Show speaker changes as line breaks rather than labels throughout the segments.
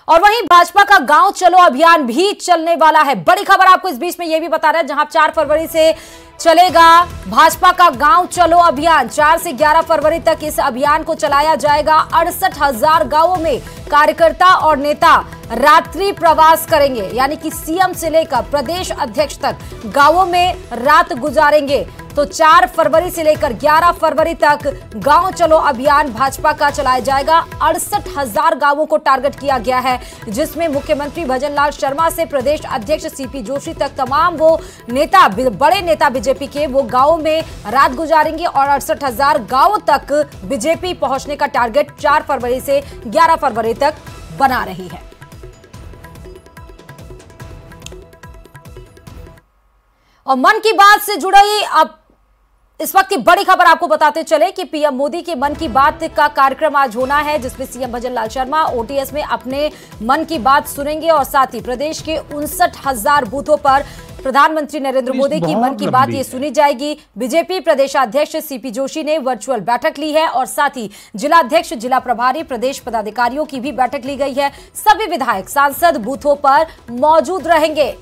और वहीं भाजपा का गांव चलो अभियान भी चलने वाला है। बड़ी खबर आपको इस बीच में यह भी बता रहा है, जहां 4 फरवरी से चलेगा भाजपा का गांव चलो अभियान। 4 से 11 फरवरी तक इस अभियान को चलाया जाएगा। 68,000 गांवों में कार्यकर्ता और नेता रात्रि प्रवास करेंगे, यानी कि सीएम से लेकर प्रदेश अध्यक्ष तक गांवों में रात गुजारेंगे। तो 4 फरवरी से लेकर 11 फरवरी तक गांव चलो अभियान भाजपा का चलाया जाएगा। 68,000 गांवों को टारगेट किया गया है, जिसमें मुख्यमंत्री भजनलाल शर्मा से प्रदेश अध्यक्ष सीपी जोशी तक तमाम वो नेता, बड़े नेता बीजेपी के, वो गांवों में रात गुजारेंगे और 68,000 गांवों तक बीजेपी पहुंचने का टारगेट 4 फरवरी से 11 फरवरी तक बना रही है। और मन की बात से जुड़ी अब इस वक्त की बड़ी खबर आपको बताते चले कि पीएम मोदी के मन की बात का कार्यक्रम आज होना है, जिसमें सीएम भजनलाल शर्मा ओटीएस में अपने मन की बात सुनेंगे और साथ ही प्रदेश के 59,000 बूथों पर प्रधानमंत्री नरेंद्र मोदी की मन की बात ये सुनी जाएगी। बीजेपी प्रदेशाध्यक्ष सीपी जोशी ने वर्चुअल बैठक ली है और साथ ही जिला अध्यक्ष, जिला प्रभारी, प्रदेश पदाधिकारियों की भी बैठक ली गई है। सभी विधायक, सांसद बूथों पर मौजूद रहेंगे।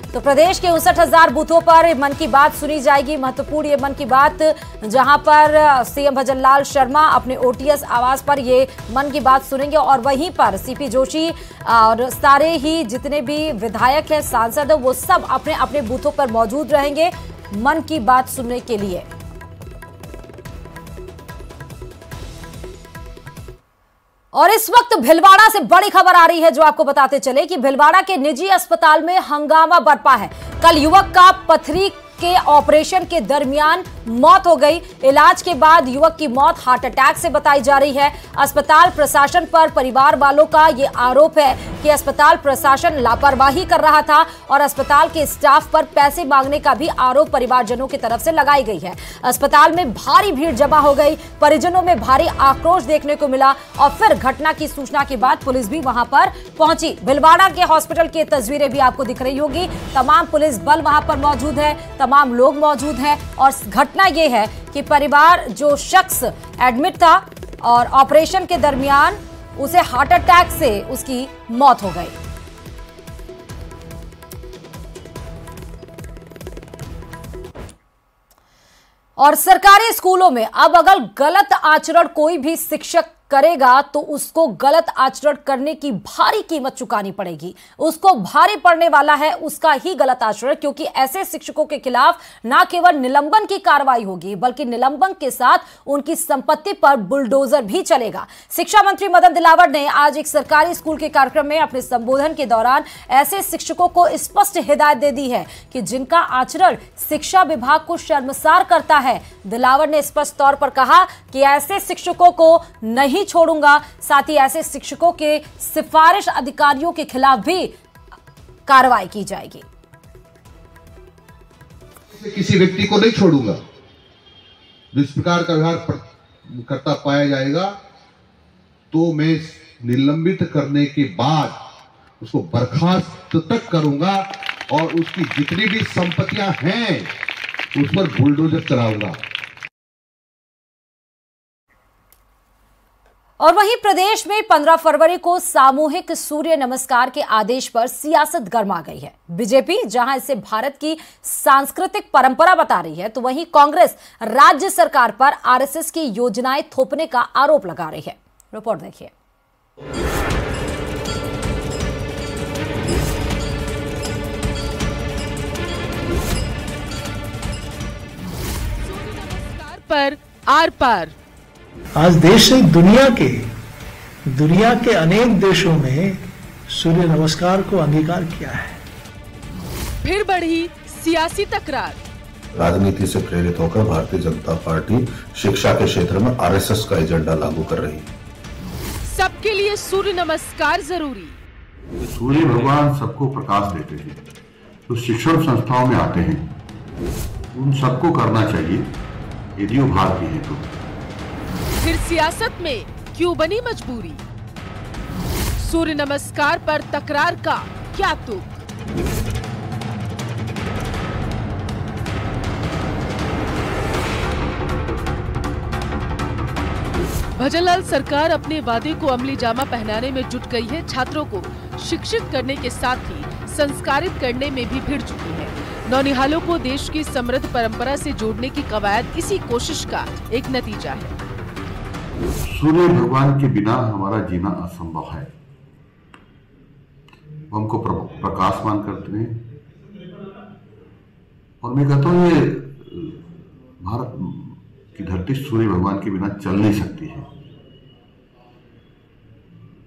तो प्रदेश के 59,000 बूथों पर मन की बात सुनी जाएगी। महत्वपूर्ण ये मन की बात, जहां पर सीएम भजनलाल शर्मा अपने ओटीएस आवास पर ये मन की बात सुनेंगे और वहीं पर सीपी जोशी और सारे ही जितने भी विधायक हैं, सांसद, वो सब अपने अपने बूथों पर मौजूद रहेंगे मन की बात सुनने के लिए। और इस वक्त भिलवाड़ा से बड़ी खबर आ रही है, जो आपको बताते चले कि भिलवाड़ा के निजी अस्पताल में हंगामा बरपा है। कल युवक का पथरी के ऑपरेशन के दरमियान मौत हो गई। इलाज के बाद युवक की मौत हार्ट अटैक से बताई जा रही है। अस्पताल प्रशासन पर परिवार वालों का यह आरोप है कि अस्पताल प्रशासन लापरवाही कर रहा था और अस्पताल के स्टाफ पर पैसे मांगने का भी आरोप परिवारजनों की तरफ से लगाई गई है। अस्पताल में भारी भीड़ जमा हो गई, परिजनों में भारी आक्रोश देखने को मिला और फिर घटना की सूचना के बाद पुलिस भी वहां पर पहुंची। भिलवाड़ा के हॉस्पिटल की तस्वीरें भी आपको दिख रही होगी। तमाम पुलिस बल वहां पर मौजूद है, तमाम लोग मौजूद हैं और घटना यह है कि परिवार, जो शख्स एडमिट था और ऑपरेशन के दरमियान उसे हार्ट अटैक से उसकी मौत हो गई। और सरकारी स्कूलों में अब अगर गलत आचरण कोई भी शिक्षक करेगा तो उसको गलत आचरण करने की भारी कीमत चुकानी पड़ेगी। उसको भारी पड़ने वाला है उसका ही गलत आचरण, क्योंकि ऐसे शिक्षकों के खिलाफ ना केवल निलंबन की कार्रवाई होगी, बल्कि निलंबन के साथ उनकी संपत्ति पर बुलडोजर भी चलेगा। शिक्षा मंत्री मदन दिलावर ने आज एक सरकारी स्कूल के कार्यक्रम में अपने संबोधन के दौरान ऐसे शिक्षकों को स्पष्ट हिदायत दे दी है कि जिनका आचरण शिक्षा विभाग को शर्मसार करता है। दिलावर ने स्पष्ट तौर पर कहा कि ऐसे शिक्षकों को नहीं छोड़ूंगा, साथ ही ऐसे शिक्षकों के सिफारिश अधिकारियों के खिलाफ भी कार्रवाई की जाएगी।
किसी व्यक्ति को नहीं छोड़ूंगा जो इस प्रकार का व्यवहार करता पाया जाएगा, तो मैं निलंबित करने के बाद उसको बर्खास्त तक करूंगा और उसकी जितनी भी संपत्तियां हैं उस पर बुलडोजर चलाऊंगा।
और वहीं प्रदेश में 15 फरवरी को सामूहिक सूर्य नमस्कार के आदेश पर सियासत गर्मा गई है। बीजेपी जहां इसे भारत की सांस्कृतिक परंपरा बता रही है, तो वहीं कांग्रेस राज्य सरकार पर आरएसएस की योजनाएं थोपने का आरोप लगा रही है। रिपोर्ट देखिए।
सूर्य नमस्कार पर आर पार।
आज देश से दुनिया के अनेक देशों में सूर्य नमस्कार को अंगीकार किया है।
फिर बढ़ी सियासी तकरार।
राजनीति से प्रेरित होकर भारतीय जनता पार्टी शिक्षा के क्षेत्र में आरएसएस का एजेंडा लागू कर रही है।
सबके लिए सूर्य नमस्कार जरूरी।
सूर्य भगवान सबको प्रकाश देते हैं, तो शिक्षण संस्थाओं में आते हैं, उन सबको करना चाहिए यदि वो भारतीय है तो।
फिर सियासत में क्यों बनी मजबूरी? सूर्य नमस्कार पर तकरार का क्या तुक? भजनलाल सरकार अपने वादे को अमली जामा पहनाने में जुट गई है। छात्रों को शिक्षित करने के साथ ही संस्कारित करने में भी भिड़ चुकी है। नौनिहालों को देश की समृद्ध परंपरा से जोड़ने की कवायद इसी कोशिश का एक नतीजा है।
सूर्य भगवान के बिना हमारा जीना असंभव है। हमको प्रकाशमान करते हैं और मैं कहता हूँ ये भारत की धरती सूर्य भगवान के बिना चल नहीं सकती है।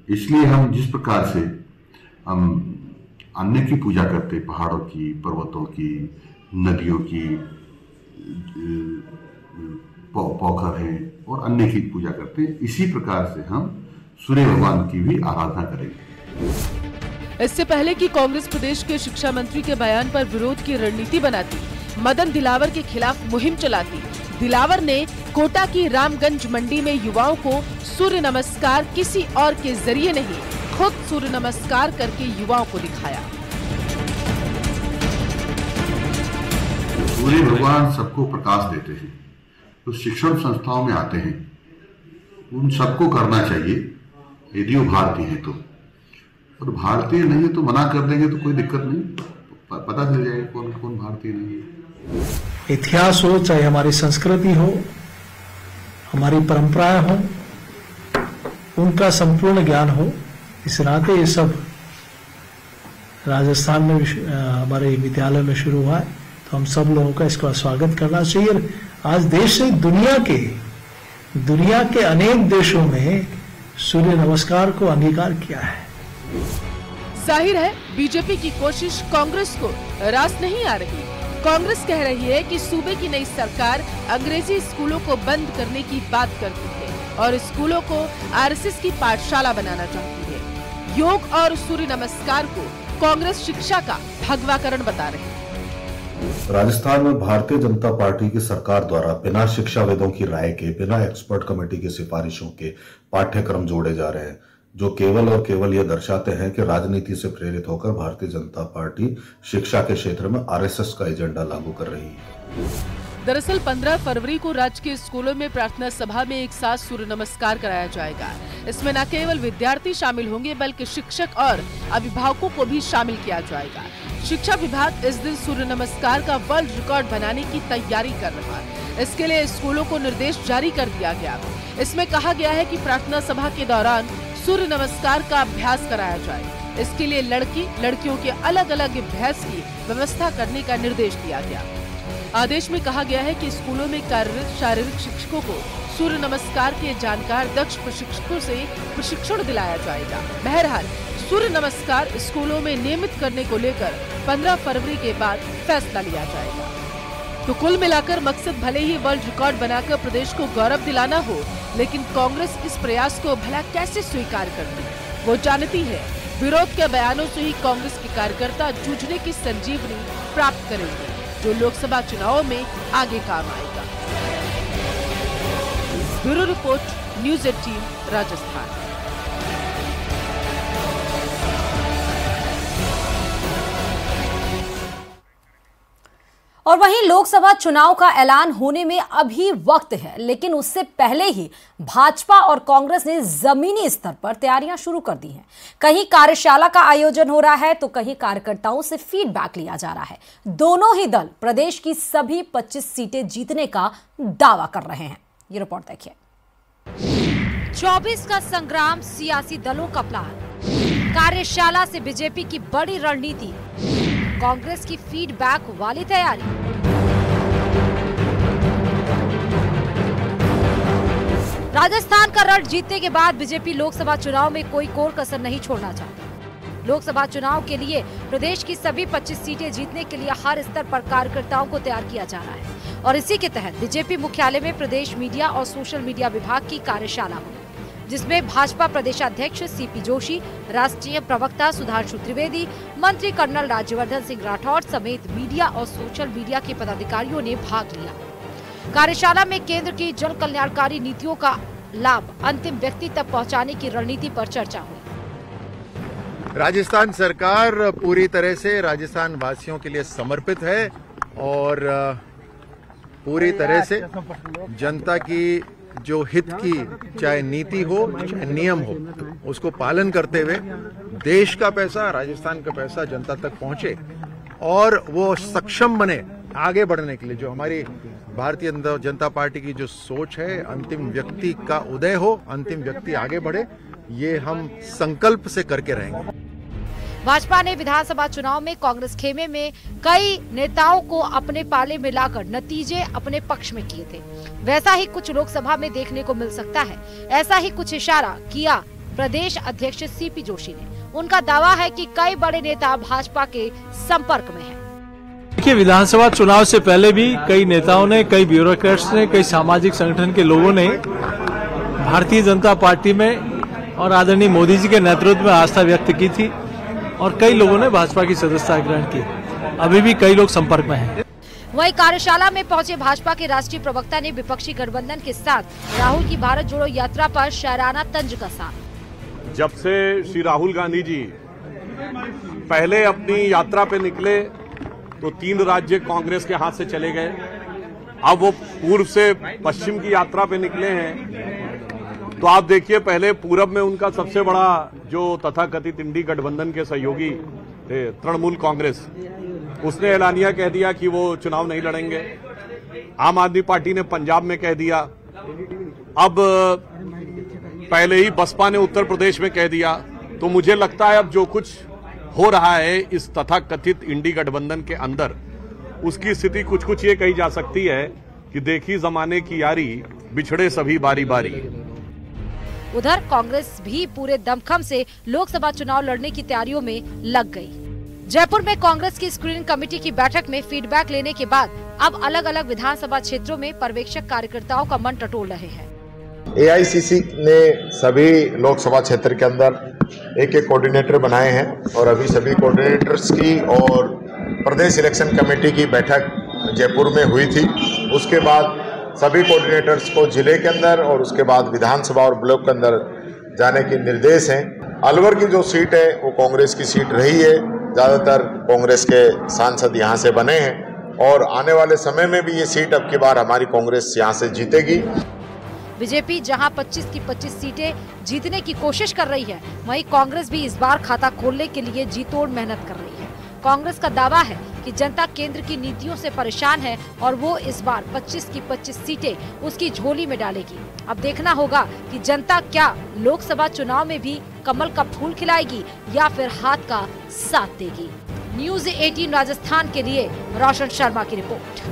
इसलिए हम जिस प्रकार से हम अन्य की पूजा करते, पहाड़ों की, पर्वतों की, नदियों की, पोखर हैं और अन्य की पूजा करते हैं, इसी प्रकार से हम सूर्य भगवान की भी आराधना करेंगे।
इससे पहले कि कांग्रेस प्रदेश के शिक्षा मंत्री के बयान पर विरोध की रणनीति बनाती, मदन दिलावर के खिलाफ मुहिम चलाती, दिलावर ने कोटा की रामगंज मंडी में युवाओं को सूर्य नमस्कार किसी और के जरिए नहीं, खुद सूर्य नमस्कार करके युवाओं को दिखाया।
सूर्य भगवान सबको प्रकाश देते हैं, तो शिक्षण संस्थाओं में आते हैं, उन सबको करना चाहिए यदि वो भारतीय है तो। और भारतीय नहीं है तो मना कर देंगे तो कोई दिक्कत नहीं, पता चल जाएगा कौन कौन भारतीय नहीं है।
इतिहास हो, चाहे हमारी संस्कृति हो, हमारी परंपराएं हो, उनका संपूर्ण ज्ञान हो। इस नाते ये सब राजस्थान में हमारे विद्यालय में शुरू हुआ है, तो हम सब लोगों का इसका स्वागत करना चाहिए। आज देश से दुनिया के अनेक देशों में सूर्य नमस्कार को अंगीकार किया है।
जाहिर है बीजेपी की कोशिश कांग्रेस को रास नहीं आ रही। कांग्रेस कह रही है कि सूबे की नई सरकार अंग्रेजी स्कूलों को बंद करने की बात करती है और स्कूलों को आरएसएस की पाठशाला बनाना चाहती है। योग और सूर्य नमस्कार को कांग्रेस शिक्षा का भगवाकरण बता रही है।
राजस्थान में भारतीय जनता पार्टी की सरकार द्वारा बिना शिक्षाविदों की राय के, बिना एक्सपर्ट कमेटी की सिफारिशों के पाठ्यक्रम जोड़े जा रहे हैं, जो केवल और केवल यह दर्शाते हैं कि राजनीति से प्रेरित होकर भारतीय जनता पार्टी शिक्षा के क्षेत्र में आरएसएस का एजेंडा लागू कर रही है।
दरअसल 15 फरवरी को राज्य के स्कूलों में प्रार्थना सभा में एक साथ सूर्य नमस्कार कराया जाएगा। इसमें न केवल विद्यार्थी शामिल होंगे बल्कि शिक्षक और अभिभावकों को भी शामिल किया जाएगा। शिक्षा विभाग इस दिन सूर्य नमस्कार का वर्ल्ड रिकॉर्ड बनाने की तैयारी कर रहा है। इसके लिए स्कूलों को निर्देश जारी कर दिया गया। इसमें कहा गया है कि प्रार्थना सभा के दौरान सूर्य नमस्कार का अभ्यास कराया जाए। इसके लिए लड़कियों के अलग अलग अभ्यास की व्यवस्था करने का निर्देश दिया गया। आदेश में कहा गया है कि स्कूलों में कार्यरत शारीरिक शिक्षकों को सूर्य नमस्कार के जानकार दक्ष प्रशिक्षकों से प्रशिक्षण दिलाया जाएगा। बहरहाल सूर्य नमस्कार स्कूलों में नियमित करने को लेकर 15 फरवरी के बाद फैसला लिया जाएगा। तो कुल मिलाकर मकसद भले ही वर्ल्ड रिकॉर्ड बनाकर प्रदेश को गौरव दिलाना हो, लेकिन कांग्रेस इस प्रयास को भला कैसे स्वीकार करती है वो जानती है। विरोध के बयानों से ही कांग्रेस के कार्यकर्ता जूझने की संजीवनी प्राप्त करेंगे, जो लोकसभा चुनावों में आगे काम आएगा। Bureau report, news 18 Rajasthan.
और वहीं लोकसभा चुनाव का ऐलान होने में अभी वक्त है, लेकिन उससे पहले ही भाजपा और कांग्रेस ने जमीनी स्तर पर तैयारियां शुरू कर दी हैं। कहीं कार्यशाला का आयोजन हो रहा है तो कहीं कार्यकर्ताओं से फीडबैक लिया जा रहा है। दोनों ही दल प्रदेश की सभी 25 सीटें जीतने का दावा कर रहे हैं। ये रिपोर्ट देखिए। 24 का संग्राम, सियासी दलों का प्लान, कार्यशाला से बीजेपी की बड़ी रणनीति, कांग्रेस की फीडबैक वाली तैयारी। राजस्थान का रण जीतने के बाद बीजेपी लोकसभा चुनाव में कोई कोर कसर नहीं छोड़ना चाहती। लोकसभा चुनाव के लिए प्रदेश की सभी 25 सीटें जीतने के लिए हर स्तर पर कार्यकर्ताओं को तैयार किया जा रहा है और इसी के तहत बीजेपी मुख्यालय में प्रदेश मीडिया और सोशल मीडिया विभाग की कार्यशाला हुई, जिसमें भाजपा प्रदेशाध्यक्ष सीपी जोशी, राष्ट्रीय प्रवक्ता सुधांशु त्रिवेदी, मंत्री कर्नल राज्यवर्धन सिंह राठौड़ समेत मीडिया और सोशल मीडिया के पदाधिकारियों ने भाग लिया। कार्यशाला में केंद्र की जन कल्याणकारी नीतियों का लाभ अंतिम व्यक्ति तक पहुंचाने की रणनीति पर चर्चा हुई।
राजस्थान सरकार पूरी तरह से राजस्थान वासियों के लिए समर्पित है और पूरी तरह से जनता की जो हित की चाहे नीति हो चाहे नियम हो, उसको पालन करते हुए देश का पैसा, राजस्थान का पैसा जनता तक पहुंचे और वो सक्षम बने आगे बढ़ने के लिए। जो हमारी भारतीय जनता पार्टी की जो सोच है, अंतिम व्यक्ति का उदय हो, अंतिम व्यक्ति आगे बढ़े, ये हम संकल्प से करके रहेंगे।
भाजपा ने विधानसभा चुनाव में कांग्रेस खेमे में कई नेताओं को अपने पाले में लाकर नतीजे अपने पक्ष में किए थे। वैसा ही कुछ लोकसभा में देखने को मिल सकता है। ऐसा ही कुछ इशारा किया प्रदेश अध्यक्ष सीपी जोशी ने। उनका दावा है कि कई बड़े नेता भाजपा के संपर्क में हैं।
देखिए, विधानसभा चुनाव से पहले भी कई नेताओं ने, कई ब्यूरोक्रेट्स ने, कई सामाजिक संगठन के लोगों ने भारतीय जनता पार्टी में और आदरणीय मोदी जी के नेतृत्व में आस्था व्यक्त की थी और कई लोगों ने भाजपा की सदस्यता ग्रहण की। अभी भी कई लोग संपर्क में हैं।
वहीं कार्यशाला में पहुंचे भाजपा के राष्ट्रीय प्रवक्ता ने विपक्षी गठबंधन के साथ राहुल की भारत जोड़ो यात्रा पर शायराना तंज कसा।
जब से श्री राहुल गांधी जी पहले अपनी यात्रा पे निकले तो 3 राज्य कांग्रेस के हाथ से चले गए। अब वो पूर्व से पश्चिम की यात्रा पे निकले हैं तो आप देखिए, पहले पूरब में उनका सबसे बड़ा जो तथाकथित इंडी गठबंधन के सहयोगी थे तृणमूल कांग्रेस, उसने ऐलानिया कह दिया कि वो चुनाव नहीं लड़ेंगे। आम आदमी पार्टी ने पंजाब में कह दिया। अब पहले ही बसपा ने उत्तर प्रदेश में कह दिया। तो मुझे लगता है अब जो कुछ हो रहा है इस तथाकथित इंडी गठबंधन के अंदर, उसकी स्थिति कुछ ये कही जा सकती है कि देखी जमाने की यारी, बिछड़े सभी बारी बारी।
उधर कांग्रेस भी पूरे दमखम से लोकसभा चुनाव लड़ने की तैयारियों में लग गई। जयपुर में कांग्रेस की स्क्रीनिंग कमेटी की बैठक में फीडबैक लेने के बाद अब अलग अलग विधानसभा क्षेत्रों में पर्यवेक्षक कार्यकर्ताओं का मन टटोल रहे हैं।
AICC ने सभी लोकसभा क्षेत्र के अंदर एक कोऑर्डिनेटर बनाए हैं और अभी सभी कोऑर्डिनेटर्स की और प्रदेश इलेक्शन कमेटी की बैठक जयपुर में हुई थी। उसके बाद सभी कोऑर्डिनेटर्स को जिले के अंदर और उसके बाद विधानसभा और ब्लॉक के अंदर जाने के निर्देश हैं। अलवर की जो सीट है वो कांग्रेस की सीट रही है, ज़्यादातर कांग्रेस के सांसद यहाँ से बने हैं और आने वाले समय में भी ये सीट अब की बार हमारी कांग्रेस यहाँ से जीतेगी।
बीजेपी जहां 25 की 25 सीटें जीतने की कोशिश कर रही है, वहीं कांग्रेस भी इस बार खाता खोलने के लिए जी तोड़ मेहनत कर रही है। कांग्रेस का दावा है कि जनता केंद्र की नीतियों से परेशान है और वो इस बार 25 की 25 सीटें उसकी झोली में डालेगी। अब देखना होगा कि जनता क्या लोकसभा चुनाव में भी कमल का फूल खिलाएगी या फिर हाथ का साथ देगी। न्यूज़ 18 राजस्थान के लिए रोशन शर्मा की रिपोर्ट।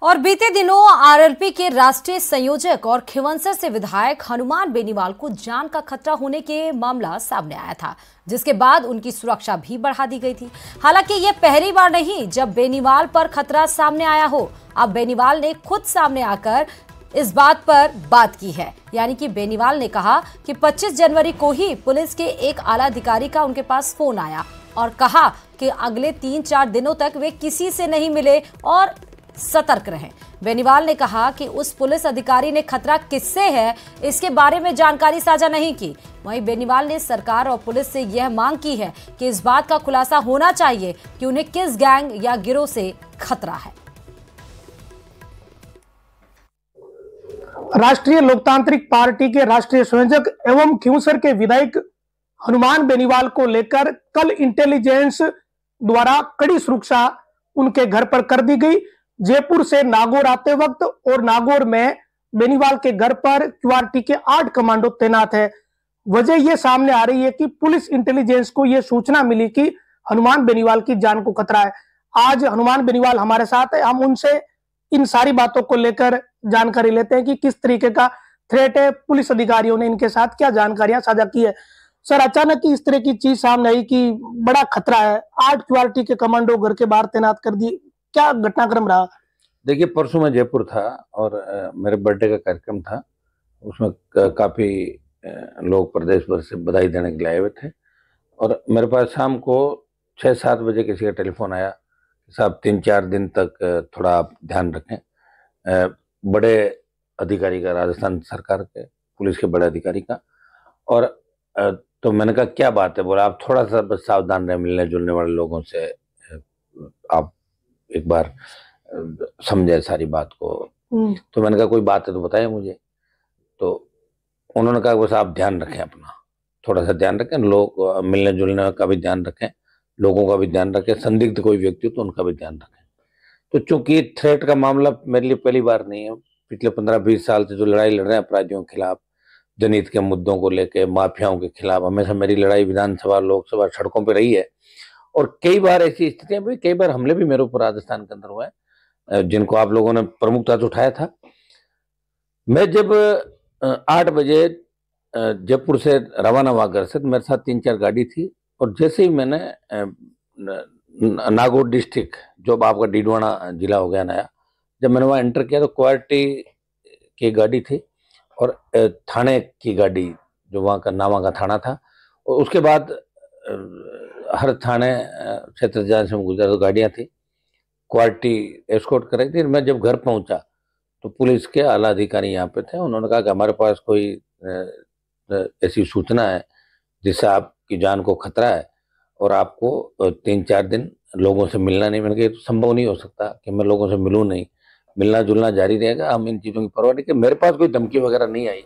और बीते दिनों आरएलपी के राष्ट्रीय संयोजक और खिवंसर से विधायक हनुमान बेनीवाल को जान का खतरा होने के मामला सामने आया था, जिसके बाद उनकी सुरक्षा भी बढ़ा दी गई थी। हालांकि ये पहली बार नहीं जब बेनीवाल पर खतरा सामने आया हो। अब बेनीवाल ने खुद सामने आकर इस बात पर बात की है, यानी कि बेनीवाल ने कहा कि 25 जनवरी को ही पुलिस के एक आला अधिकारी का उनके पास फोन आया और कहा कि अगले 3-4 दिनों तक वे किसी से नहीं मिले और सतर्क रहें। बेनीवाल ने कहा कि उस पुलिस अधिकारी ने खतरा किससे है इसके बारे में जानकारी साझा नहीं की। वहीं बेनीवाल ने सरकार और पुलिस से यह मांग की है कि इस बात का खुलासा होना चाहिए कि उन्हें किस गैंग या गिरोह से खतरा है।
राष्ट्रीय लोकतांत्रिक पार्टी के राष्ट्रीय संयोजक एवं खिवंसर के विधायक हनुमान बेनीवाल को लेकर कल इंटेलिजेंस द्वारा कड़ी सुरक्षा उनके घर पर कर दी गई। जयपुर से नागौर आते वक्त और नागौर में बेनीवाल के घर पर QRT के 8 कमांडो तैनात है। वजह यह सामने आ रही है कि पुलिस इंटेलिजेंस को यह सूचना मिली कि हनुमान बेनीवाल की जान को खतरा है। आज हनुमान बेनीवाल हमारे साथ है, हम उनसे इन सारी बातों को लेकर जानकारी लेते हैं कि किस तरीके का थ्रेट है, पुलिस अधिकारियों ने इनके साथ क्या जानकारियां साझा की है। सर, अचानक ही इस तरह की चीज सामने आई कि बड़ा खतरा है, 8 QRT के कमांडो घर के बाहर तैनात कर दिए, क्या घटनाक्रम रहा?
देखिए, परसों मैं जयपुर था और मेरे बर्थडे का कार्यक्रम था। उसमें काफी लोग प्रदेश भर से बधाई देने के लिए आए हुए थे और मेरे पास शाम को 6-7 बजे किसी का टेलीफोन आया, साहब 3-4 दिन तक थोड़ा आप ध्यान रखें। बड़े अधिकारी का, राजस्थान सरकार के पुलिस के बड़े अधिकारी का। और तो मैंने कहा क्या बात है? बोला आप थोड़ा सा बस सावधान रहे, मिलने जुलने वाले लोगों से आप एक बार समझे सारी बात को। तो मैंने कहा कोई बात है तो बताइए मुझे। तो उन्होंने कहा बस आप ध्यान रखें, अपना थोड़ा सा ध्यान रखें, लोग मिलने जुलने का भी ध्यान रखें, लोगों का भी ध्यान रखें, संदिग्ध कोई व्यक्ति हो तो उनका भी ध्यान रखें। तो चूंकि थ्रेट का मामला मेरे लिए पहली बार नहीं है, पिछले 15-20 साल से जो लड़ाई लड़ रहे हैं अपराधियों के खिलाफ, जनहित के मुद्दों को लेकर, माफियाओं के खिलाफ, हमेशा मेरी लड़ाई विधानसभा, लोकसभा, सड़कों पर रही है। और कई बार ऐसी स्थितियां भी, कई बार हमले भी मेरे ऊपर राजस्थान के अंदर हुए हैं, जिनको आप लोगों ने प्रमुखता से उठाया था। मैं जब 8 बजे जयपुर से रवाना हुआ घर से, तो मेरे साथ 3-4 गाड़ी थी, और जैसे ही मैंने नागौर डिस्ट्रिक्ट, जो आपका डीडवाना जिला हो गया नया, जब मैंने वहाँ एंटर किया तो क्वालिटी की गाड़ी थी और थाने की गाड़ी, जो वहाँ का नावा का थाना था, और उसके बाद हर थाने क्षेत्र जहाँ से गुजरा तो गाड़ियाँ थी, क्वालिटी एस्कॉर्ट कर रही थी। मैं जब घर पहुंचा तो पुलिस के आला अधिकारी यहाँ पे थे, उन्होंने कहा कि हमारे पास कोई ऐसी सूचना है जिससे आपकी जान को खतरा है और आपको 3-4 दिन लोगों से मिलना नहीं। मैंने कहा तो संभव नहीं हो सकता कि मैं लोगों से मिलूं नहीं, मिलना जुलना जारी रहेगा, हम इन चीज़ों की परवाह नहीं। कि मेरे पास कोई धमकी वगैरह नहीं आई।